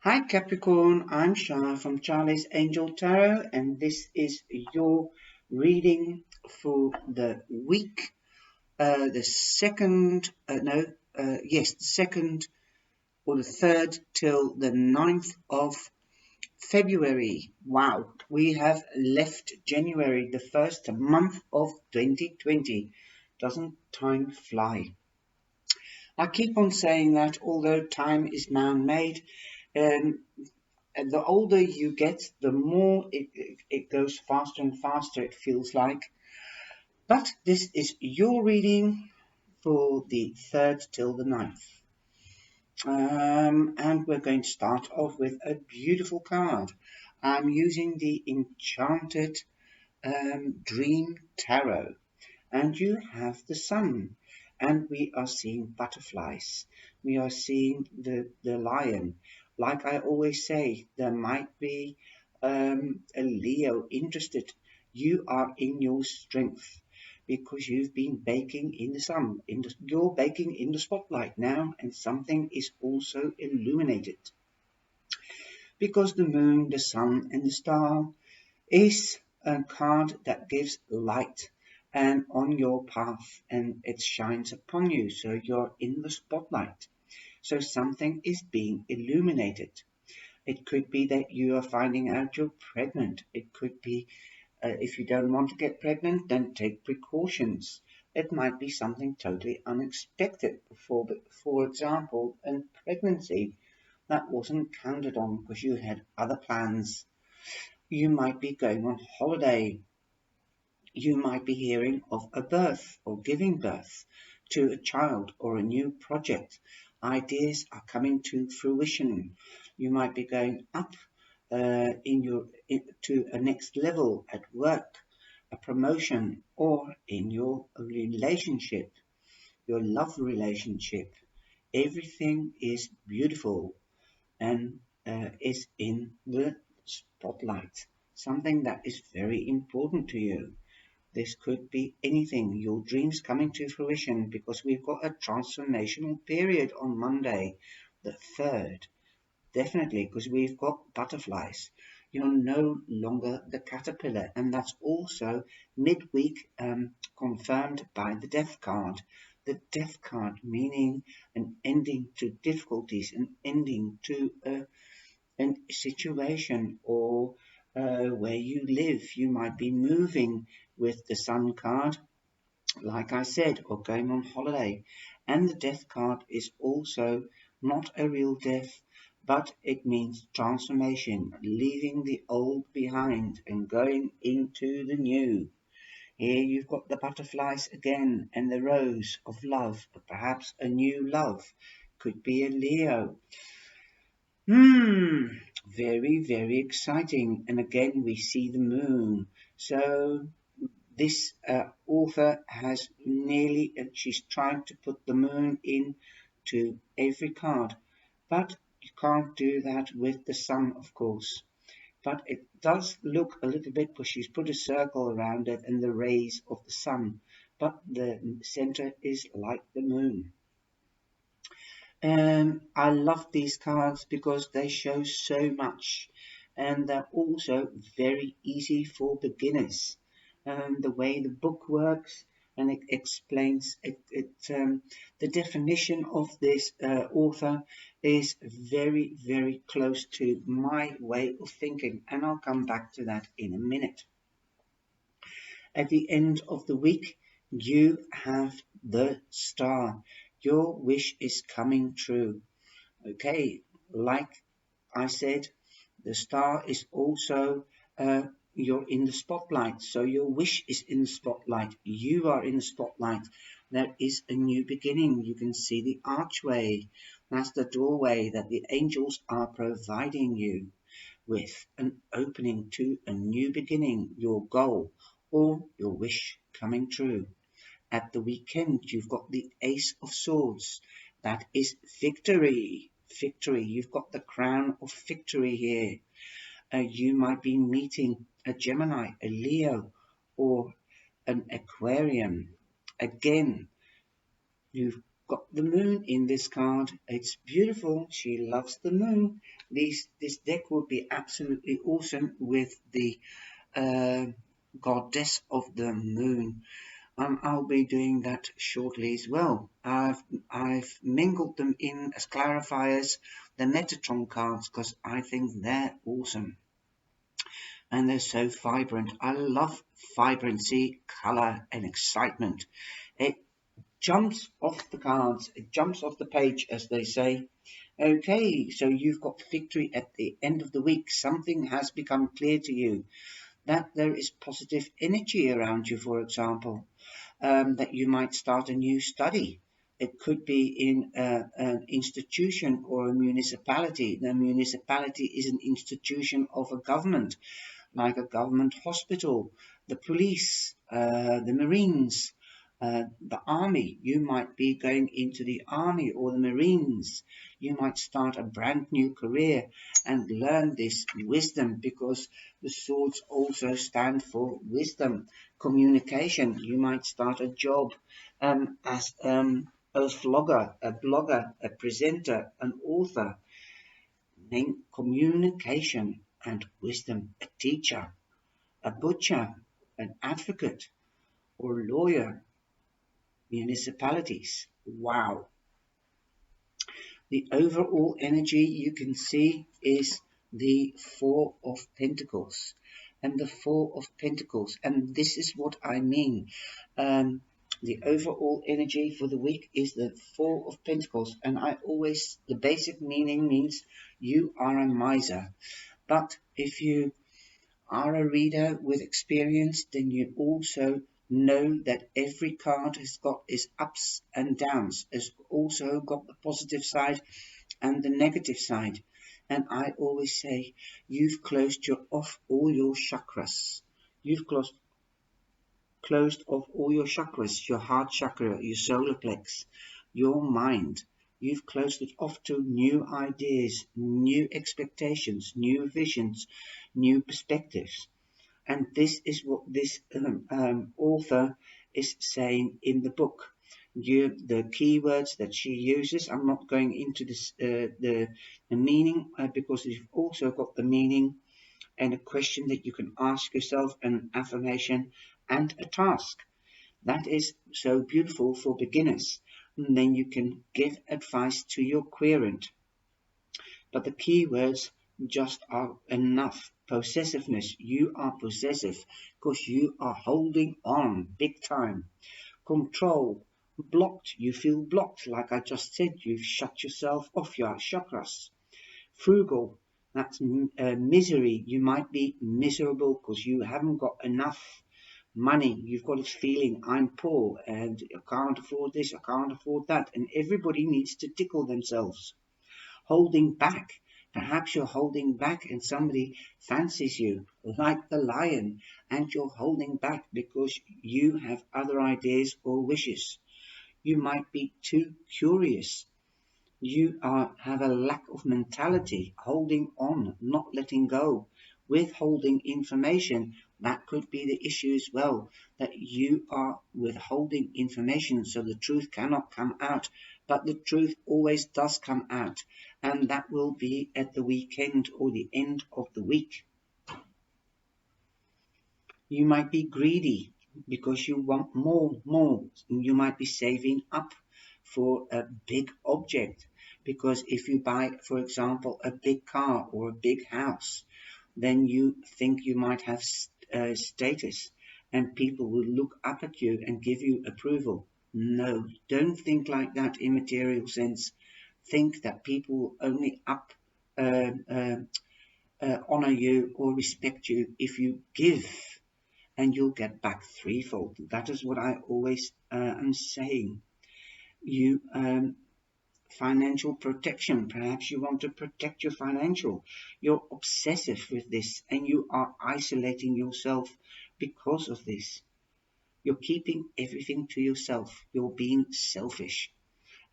Hi Capricorn, I'm Shah from Charlie's Angel Tarot, and this is your reading for the week, the second, the second or the third till the 9th of February. Wow, we have left January, the first month of 2020. Doesn't time fly? I keep on saying that although time is man-made, um, and the older you get, the more it goes faster and faster, it feels like. But this is your reading for the 3rd till the 9th. And we're going to start off with a beautiful card. I'm using the Enchanted Dream Tarot. And you have the sun. And we are seeing butterflies. We are seeing the lion. Like I always say, there might be a Leo interested. You are in your strength because you've been baking in the sun. You're baking in the spotlight now, and something is also illuminated. Because the moon, the sun, and the star is a card that gives light and on your path, and it shines upon you, so you're in the spotlight. So something is being illuminated. It could be that you are finding out you're pregnant. It could be if you don't want to get pregnant, then take precautions. It might be something totally unexpected. For example, a pregnancy that wasn't counted on because you had other plans. You might be going on holiday. You might be hearing of a birth or giving birth to a child or a new project. Ideas are coming to fruition. You might be going up to a next level at work, a promotion, or in your relationship, your love relationship. Everything is beautiful and is in the spotlight. Something that is very important to you. This could be anything, your dreams coming to fruition, because we've got a transformational period on Monday, the 3rd. Definitely, because we've got butterflies. You're no longer the caterpillar, and that's also midweek confirmed by the death card. The death card meaning an ending to difficulties, an ending to a situation or where you live. You might be moving with the sun card, like I said, or going on holiday. And the death card is also not a real death, but it means transformation, leaving the old behind and going into the new. Here you've got the butterflies again and the rose of love, perhaps a new love. Could be a Leo. Very, very exciting. And again, we see the moon. So this author has she's trying to put the moon into every card, but you can't do that with the sun, of course. But it does look a little bit, because she's put a circle around it and the rays of the sun, but the center is like the moon. I love these cards because they show so much, and they're also very easy for beginners. The way the book works, and it explains the definition of this author is very, very close to my way of thinking, and I'll come back to that in a minute. At the end of the week, you have the star. Your wish is coming true. Okay, like I said, the star is also you're in the spotlight, so your wish is in the spotlight. You are in the spotlight. There is a new beginning. You can see the archway. That's the doorway that the angels are providing you with, an opening to a new beginning, your goal or your wish coming true. At the weekend, you've got the Ace of Swords. That is victory. Victory. You've got the crown of victory here. You might be meeting a Gemini, a Leo, or an Aquarian. Again, you've got the moon in this card. It's beautiful. She loves the moon. This deck would be absolutely awesome with the uh, goddess of the moon. I'll be doing that shortly as well. I've mingled them in as clarifiers, the Metatron cards, because I think they're awesome and they're so vibrant. I love vibrancy, color, and excitement. It jumps off the cards, it jumps off the page, as they say. Okay, so you've got victory at the end of the week. Something has become clear to you that there is positive energy around you, for example, that you might start a new study. It could be in an institution or a municipality. The municipality is an institution of a government, like a government hospital, the police, the Marines, the army. You might be going into the army or the Marines. You might start a brand new career and learn this wisdom, because the swords also stand for wisdom, communication. You might start a job as a vlogger, a blogger, a presenter, an author. Name communication and wisdom, a teacher, a butcher, an advocate, or lawyer, municipalities. Wow. The overall energy you can see is the Four of Pentacles. And the Four of Pentacles, and this is what I mean. The overall energy for the week is the Four of Pentacles, and the basic meaning means you are a miser. But if you are a reader with experience, then you also know that every card has got its ups and downs, has also got the positive side and the negative side. And I always say, you've off all your chakras. You've closed off all your chakras, your heart chakra, your solar plex, your mind. You've closed it off to new ideas, new expectations, new visions, new perspectives. And this is what this author is saying in the book. The keywords that she uses, I'm not going into this, the meaning, because you've also got the meaning and a question that you can ask yourself, an affirmation and a task. That is so beautiful for beginners. And then you can give advice to your querent. But the keywords just are enough. Possessiveness. You are possessive because you are holding on big time. Control. Blocked. You feel blocked. Like I just said, you've shut yourself off your chakras. Frugal. That's misery. You might be miserable because you haven't got enough money. You've got this feeling, I'm poor and I can't afford this, I can't afford that. And everybody needs to tickle themselves. Holding back. Perhaps you're holding back and somebody fancies you like the lion, and you're holding back because you have other ideas or wishes. You might be too curious. You have a lack of mentality, holding on, not letting go, withholding information. That could be the issue as well, that you are withholding information so the truth cannot come out. But the truth always does come out, and that will be at the weekend or the end of the week. You might be greedy because you want more. You might be saving up for a big object, because if you buy, for example, a big car or a big house, then you think you might have status and people will look up at you and give you approval. No, don't think like that in material sense. Think that people will only uh, uh, honor you or respect you if you give, and you'll get back threefold. That is what I always am saying. You financial protection. Perhaps you want to protect your financial. You're obsessive with this and you are isolating yourself because of this. You're keeping everything to yourself. You're being selfish.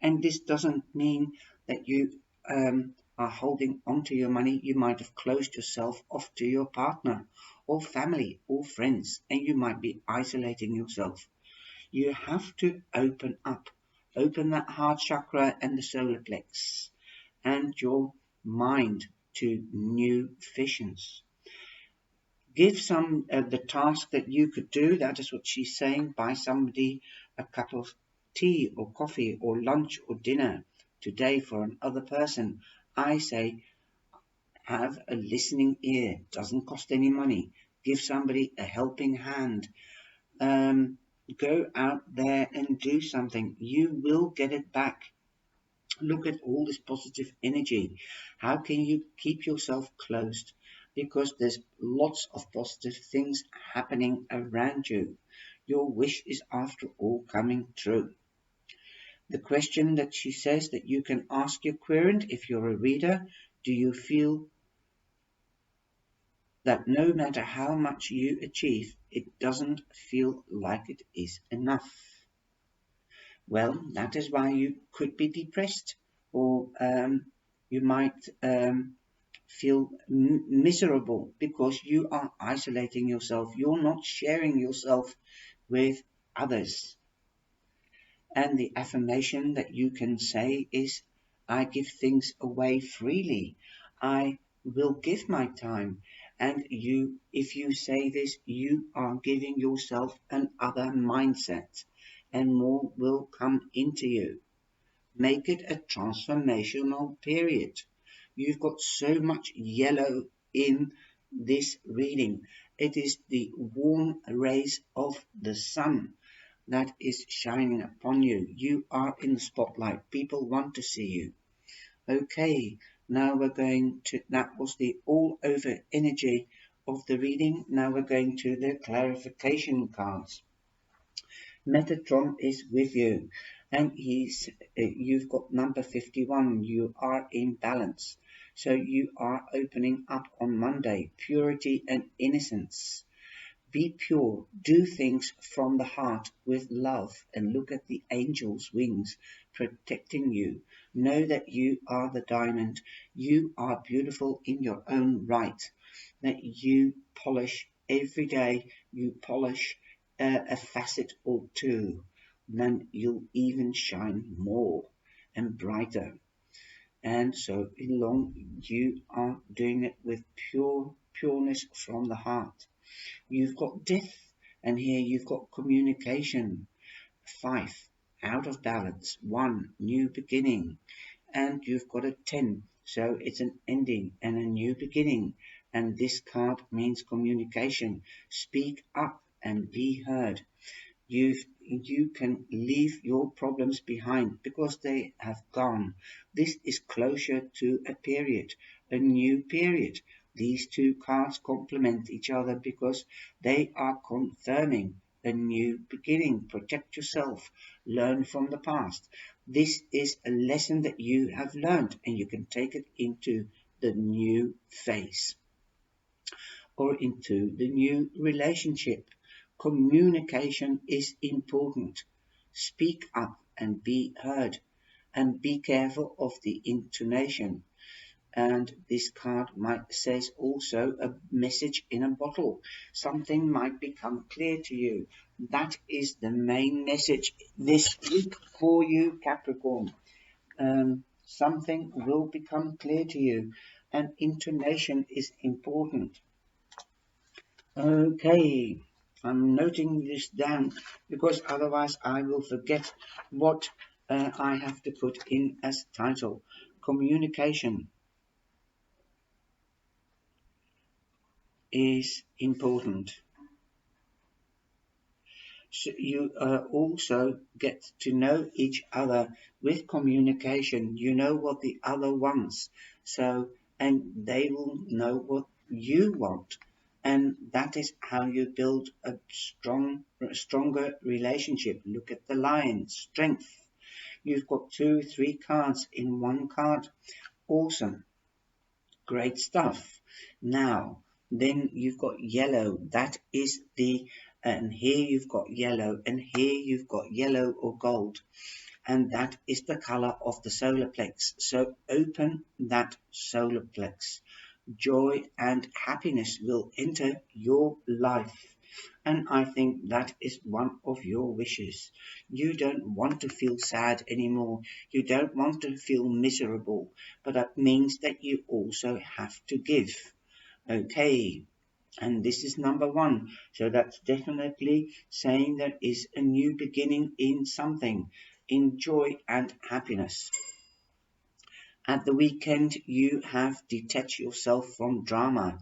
And this doesn't mean that you are holding on to your money. You might have closed yourself off to your partner or family or friends, and you might be isolating yourself. You have to open up. Open that heart chakra and the solar plex and your mind to new visions. Give some of the task that you could do. That is what she's saying. Buy somebody a cup of tea or coffee or lunch or dinner today for another person. I say have a listening ear. Doesn't cost any money. Give somebody a helping hand. Go out there and do something. You will get it back. Look at all this positive energy. How can you keep yourself closed? Because there's lots of positive things happening around you. Your wish is, after all, coming true. The question that she says that you can ask your querent if you're a reader, do you feel that no matter how much you achieve, it doesn't feel like it is enough? Well, that is why you could be depressed, or you might feel miserable because you are isolating yourself. You're not sharing yourself with others. And the affirmation that you can say is, I give things away freely. I will give my time. And you, if you say this, you are giving yourself another mindset, and more will come into you. Make it a transformational period. You've got so much yellow in this reading. It is the warm rays of the sun that is shining upon you. You are in the spotlight. People want to see you. Okay, now we're going to, that was the all over energy of the reading. Now we're going to the clarification cards. Metatron is with you, and you've got number 51. You are in balance, so you are opening up on Monday. Purity and innocence. Be pure, do things from the heart with love, and look at the angel's wings protecting you. Know that you are the diamond. You are beautiful in your own right. That you polish every day, you polish a facet or two, then you'll even shine more and brighter. And so long you are doing it with pureness from the heart. You've got death, and here you've got communication. 5, out of balance. 1, new beginning. And you've got a 10, so it's an ending and a new beginning. And this card means communication. Speak up and be heard. You can leave your problems behind because they have gone. This is closure to a period, a new period. These two cards complement each other because they are confirming a new beginning. Protect yourself. Learn from the past. This is a lesson that you have learned, and you can take it into the new phase or into the new relationship. Communication is important. Speak up and be heard, and be careful of the intonation. And this card says also a message in a bottle. Something might become clear to you. That is the main message this week for you, Capricorn. Something will become clear to you, and intonation is important. Okay, I'm noting this down because otherwise I will forget what I have to put in as title. Communication is important. So you also get to know each other with communication. You know what the other wants, so and they will know what you want, and that is how you build a stronger relationship. Look at the lion, strength. You've got 2, 3 cards in one card. Awesome. Great stuff. Now, then you've got yellow. That is the, and here you've got yellow, and here you've got yellow or gold. And that is the color of the solar plex. So open that solar plex. Joy and happiness will enter your life. And I think that is one of your wishes. You don't want to feel sad anymore. You don't want to feel miserable. But that means that you also have to give. Okay. And this is number one. So that's definitely saying there is a new beginning in something, in joy and happiness. At the weekend, you have detached yourself from drama.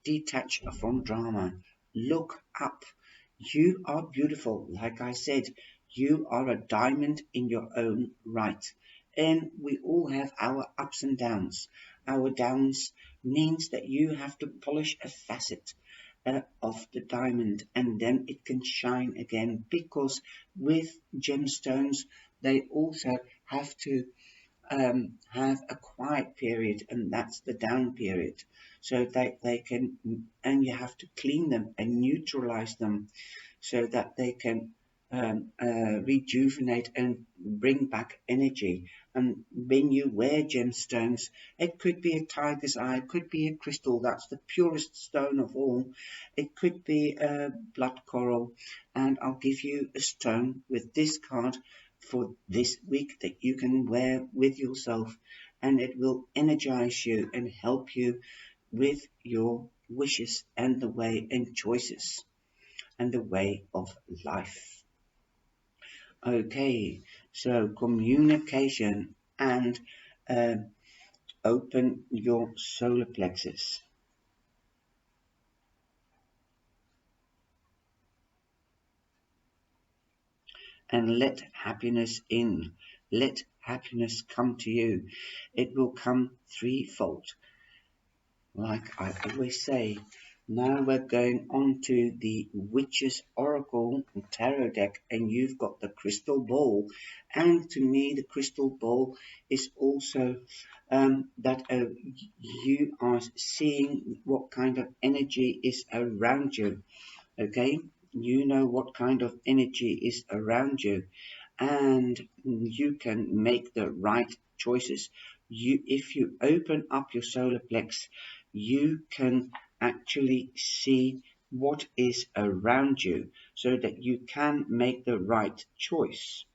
Detach from drama. Look up. You are beautiful. Like I said, you are a diamond in your own right. And we all have our ups and downs. Our downs means that you have to polish a facet of the diamond and then it can shine again, because with gemstones, they also have to have a quiet period, and that's the down period. So they can, and you have to clean them and neutralize them so that they can rejuvenate and bring back energy. And when you wear gemstones, it could be a tiger's eye, it could be a crystal, that's the purest stone of all. It could be a blood coral, and I'll give you a stone with this card for this week that you can wear with yourself, and it will energize you and help you with your wishes and the way and choices and the way of life. Okay, so communication and uh, open your solar plexus and let happiness in. Let happiness come to you. It will come threefold. Like I always say, now we're going on to the Witch's Oracle Tarot deck, and you've got the crystal ball. And to me, the crystal ball is also that you are seeing what kind of energy is around you. Okay, you know what kind of energy is around you, and you can make the right choices. If you open up your solar plex, you can actually see what is around you so that you can make the right choice.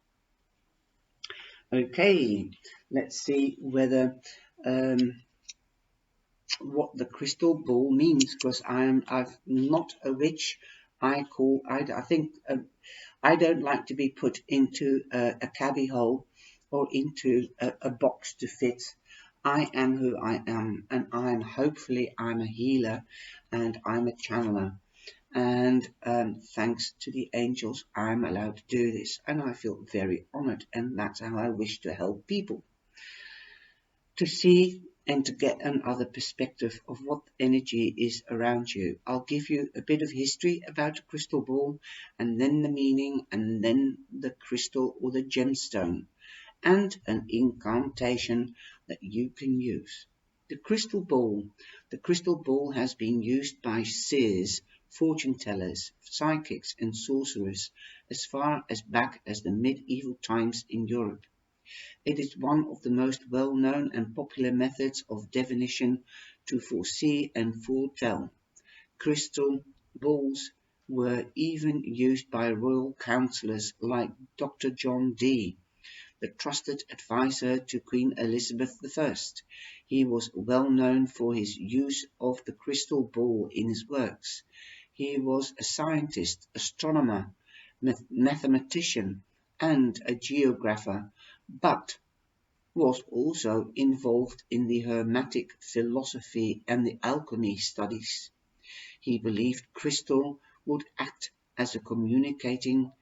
Okay, let's see whether what the crystal ball means, because I'm not a witch. I think I don't like to be put into a cubby hole or into a box to fit. I am who I am, and I'm a healer, and I'm a channeler. And thanks to the angels, I'm allowed to do this, and I feel very honored, and that's how I wish to help people to see and to get another perspective of what energy is around you. I'll give you a bit of history about the crystal ball, and then the meaning, and then the crystal or the gemstone, and an incantation that you can use. The crystal ball. The crystal ball has been used by seers, fortune tellers, psychics, and sorcerers as far as back as the medieval times in Europe. It is one of the most well-known and popular methods of divination to foresee and foretell. Crystal balls were even used by royal councillors like Dr. John Dee, the trusted advisor to Queen Elizabeth I. He was well known for his use of the crystal ball in his works. He was a scientist, astronomer, mathematician, and a geographer, but was also involved in the Hermetic philosophy and the alchemy studies. He believed crystal would act as a communication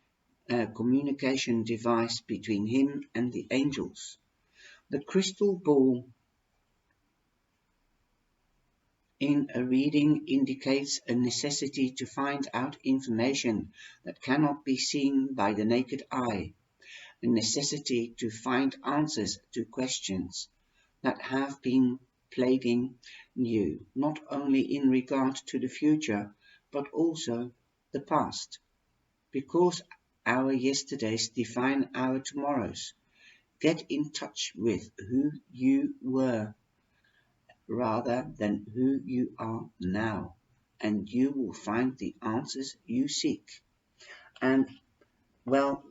device between him and the angels. The crystal ball in a reading indicates a necessity to find out information that cannot be seen by the naked eye, a necessity to find answers to questions that have been plaguing you, not only in regard to the future, but also the past, because our yesterdays define our tomorrows. Get in touch with who you were rather than who you are now. and you will find the answers you seek. And well,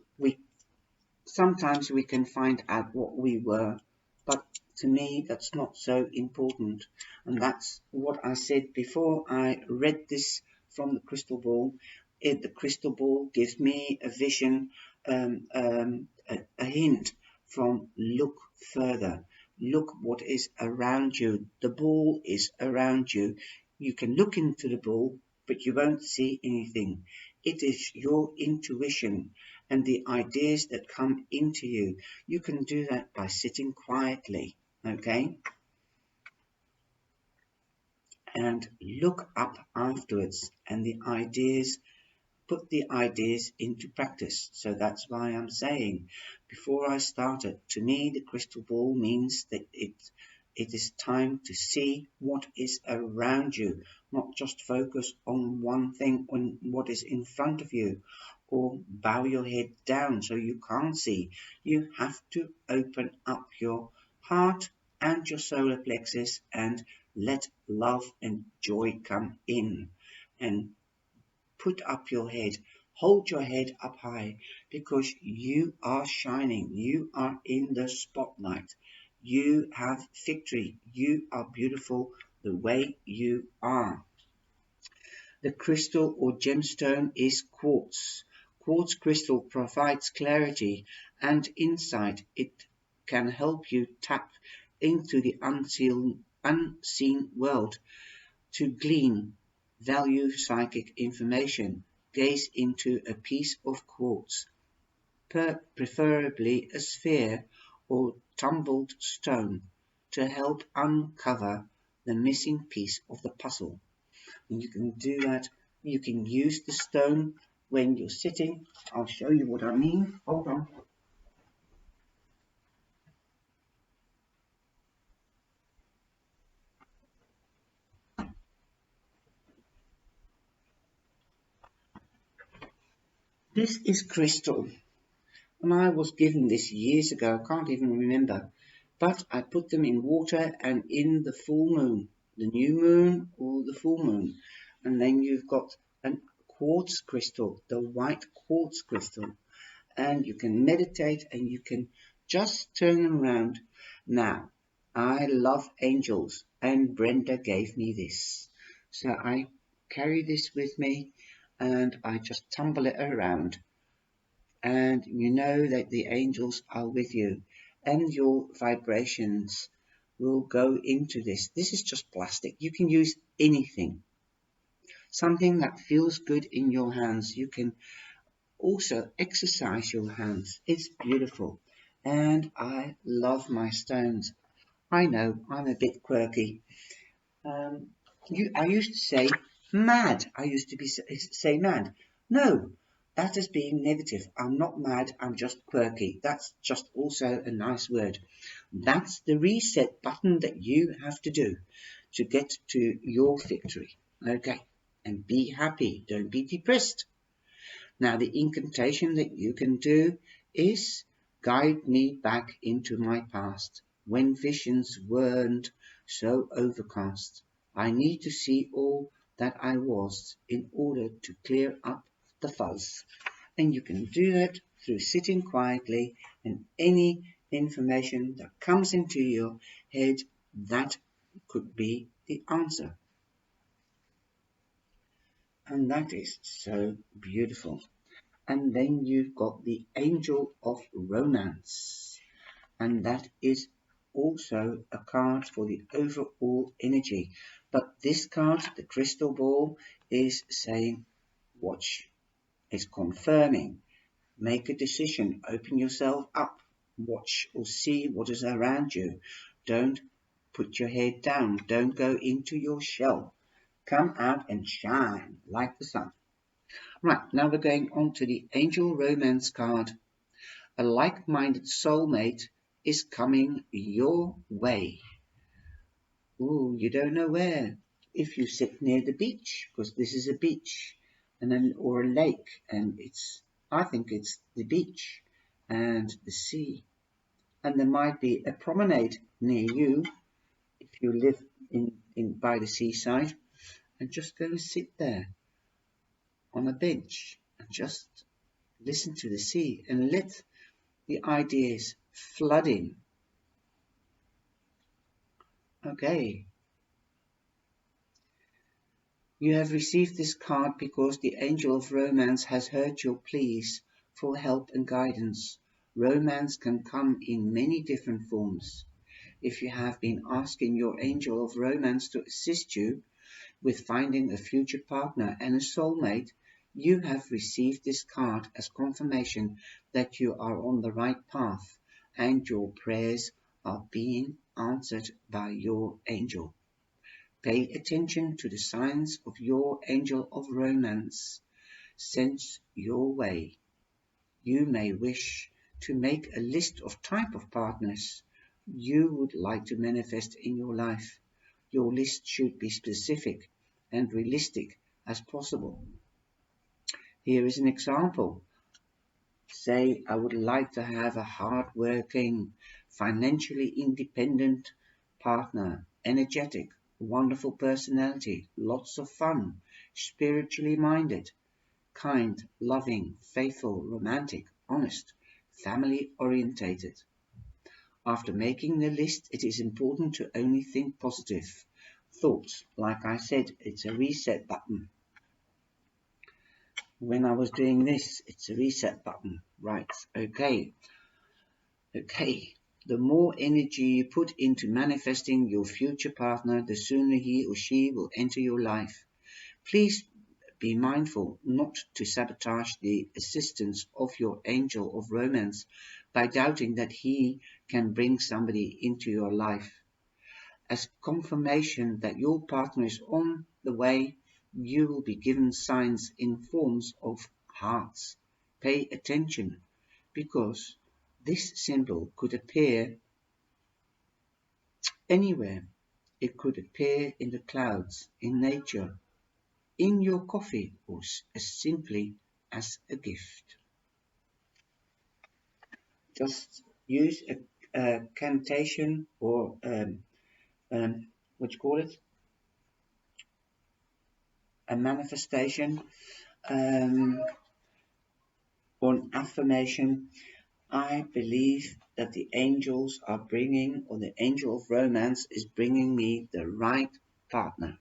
sometimes we can find out what we were, but to me that's not so important. And that's what I said before I read this from the crystal ball. The crystal ball gives me a vision, a hint from look further. Look what is around you. The ball is around you. You can look into the ball, but you won't see anything. It is your intuition and the ideas that come into you. You can do that by sitting quietly, okay? And look up afterwards, and put the ideas into practice. So that's why I'm saying, before I started, to me the crystal ball means that it is time to see what is around you, not just focus on one thing, on what is in front of you, or bow your head down so you can't see. You have to open up your heart and your solar plexus and let love and joy come in. And put up your head, hold your head up high, because you are shining, you are in the spotlight, you have victory, you are beautiful the way you are. The crystal or gemstone is quartz. Quartz crystal provides clarity and insight. It can help you tap into the unseen world to glean value psychic information. Gaze into a piece of quartz, preferably a sphere or tumbled stone, to help uncover the missing piece of the puzzle. And you can do that. You can use the stone when you're sitting. I'll show you what I mean. Hold on. This is crystal. And I was given this years ago, I can't even remember. But I put them in water and in the full moon, the new moon or the full moon. And then you've got a quartz crystal, the white quartz crystal. And you can meditate and you can just turn them around. Now, I love angels, and Brenda gave me this. So I carry this with me and I just tumble it around, and you know that the angels are with you, and your vibrations will go into this. This is just plastic. You can use anything, something that feels good in your hands. You can also exercise your hands. It's beautiful, and I love my stones. I know I'm a bit quirky. Um, I used to say mad. I used to say mad. No, that is being negative. I'm not mad. I'm just quirky. That's just also a nice word. That's the reset button that you have to do to get to your victory. Okay. And be happy. Don't be depressed. Now, the incantation that you can do is guide me back into my past when visions weren't so overcast. I need to see all that I was in order to clear up the fuzz. And you can do that through sitting quietly, and any information that comes into your head, that could be the answer. And that is so beautiful. And then you've got the Angel of Romance, and that is also a card for the overall energy. But this card, the crystal ball, is saying watch, it's confirming, make a decision, open yourself up, watch or see what is around you. Don't put your head down, don't go into your shell, come out and shine like the sun. Right, now we're going on to the Angel Romance card. A like-minded soulmate is coming your way. Ooh, you don't know where. If you sit near the beach, because this is a beach, and then or a lake, and I think it's the beach and the sea, and there might be a promenade near you if you live in by the seaside, and just go and sit there on a bench and just listen to the sea and let the ideas flood in. Okay. You have received this card because the angel of romance has heard your pleas for help and guidance. Romance can come in many different forms. If you have been asking your angel of romance to assist you with finding a future partner and a soulmate, you have received this card as confirmation that you are on the right path and your prayers are being answered by your angel. Pay attention to the signs of your angel of romance sent your way. You may wish to make a list of type of partners you would like to manifest in your life. Your list should be specific and realistic as possible. Here is an example. Say, I would like to have a hard-working, financially independent partner, energetic, wonderful personality, lots of fun, spiritually minded, kind, loving, faithful, romantic, honest, family orientated. After making the list, it is important to only think positive thoughts. Like I said, it's a reset button. When I was doing this, it's a reset button. Right, okay. The more energy you put into manifesting your future partner, the sooner he or she will enter your life. Please be mindful not to sabotage the assistance of your angel of romance by doubting that he can bring somebody into your life. As confirmation that your partner is on the way, you will be given signs in forms of hearts. Pay attention, because this symbol could appear anywhere. It could appear in the clouds, in nature, in your coffee, or as simply as a gift. Just use a cantation or what you call it, a manifestation or an affirmation. I believe that the angels are bringing, or the angel of romance is bringing me the right partner.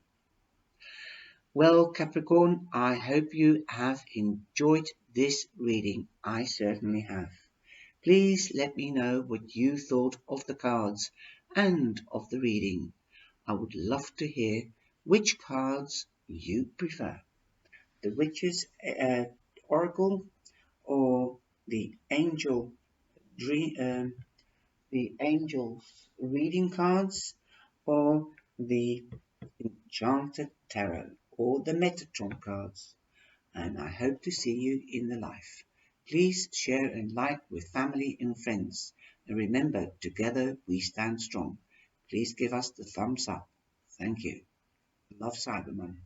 Well, Capricorn, I hope you have enjoyed this reading. I certainly have. Please let me know what you thought of the cards and of the reading. I would love to hear which cards you prefer. The Witch's Oracle or the the Angel's reading cards, or the Enchanted Tarot, or the Metatron cards. And I hope to see you in the life. Please share and like with family and friends. And remember, together we stand strong. Please give us the thumbs up. Thank you. Love, Cyberman.